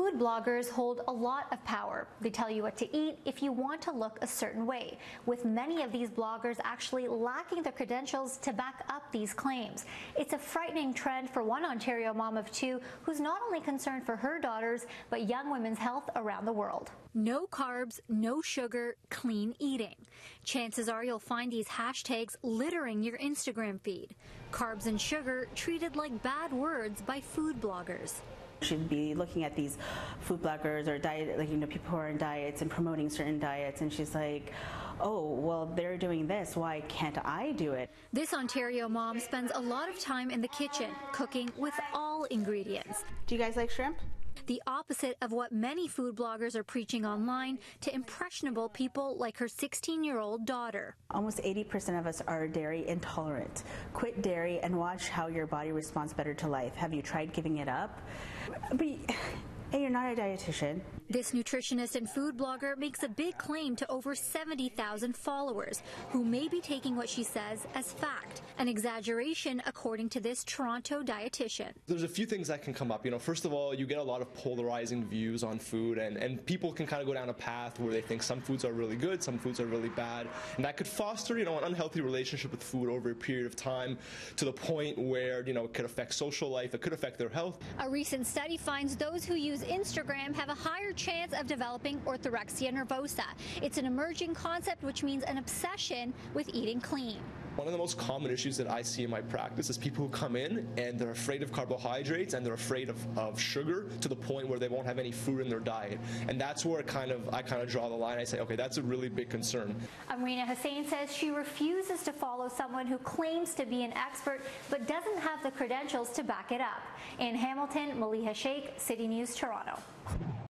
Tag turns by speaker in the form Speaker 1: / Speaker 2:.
Speaker 1: Food bloggers hold a lot of power. They tell you what to eat if you want to look a certain way, with many of these bloggers actually lacking the credentials to back up these claims. It's a frightening trend for one Ontario mom of two who's not only concerned for her daughters, but young women's health around the world. No carbs, no sugar, clean eating. Chances are you'll find these hashtags littering your Instagram feed. Carbs and sugar treated like bad words by food bloggers.
Speaker 2: She'd be looking at these food bloggers or diet, people who are in diets and promoting certain diets, and she's like, oh, well, they're doing this, why can't I do it?
Speaker 1: This Ontario mom spends a lot of time in the kitchen, cooking with all ingredients.
Speaker 2: Do you guys like shrimp?
Speaker 1: The opposite of what many food bloggers are preaching online to impressionable people like her 16-year-old daughter.
Speaker 2: Almost 80% of us are dairy intolerant. Quit dairy and watch how your body responds better to life. Have you tried giving it up? But hey, you're not a dietitian.
Speaker 1: This nutritionist and food blogger makes a big claim to over 70,000 followers who may be taking what she says as fact, an exaggeration according to this Toronto dietitian.
Speaker 3: There's a few things that can come up. First of all, you get a lot of polarizing views on food, and people can kind of go down a path where they think some foods are really good, some foods are really bad, and that could foster, an unhealthy relationship with food over a period of time to the point where, it could affect social life, it could affect their health.
Speaker 1: A recent study finds those who use Instagram have a higher chance of developing orthorexia nervosa. It's an emerging concept which means an obsession with eating clean.
Speaker 3: One of the most common issues that I see in my practice is people who come in and they're afraid of carbohydrates and they're afraid of sugar to the point where they won't have any fruit in their diet. And that's where I kind of draw the line. I say, okay, that's a really big concern.
Speaker 1: Amrina Hussain says she refuses to follow someone who claims to be an expert but doesn't have the credentials to back it up. In Hamilton, Maliha Sheikh, City News, Toronto.